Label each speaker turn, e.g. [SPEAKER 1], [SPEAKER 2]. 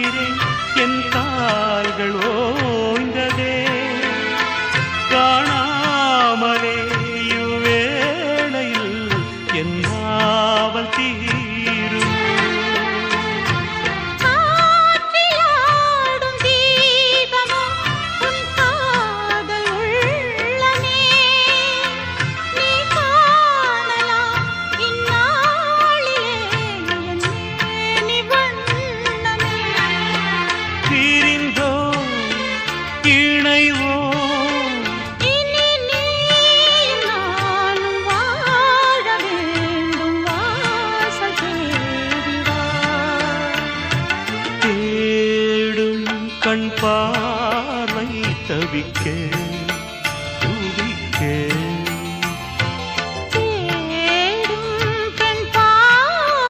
[SPEAKER 1] பார்க்கிறேன் என் கால்கள் ஓய்ந்ததே காணாமலே இவ்வேளையில் என் நாவல் தீரும் கண் பார்வை தவிக்க துடிக்க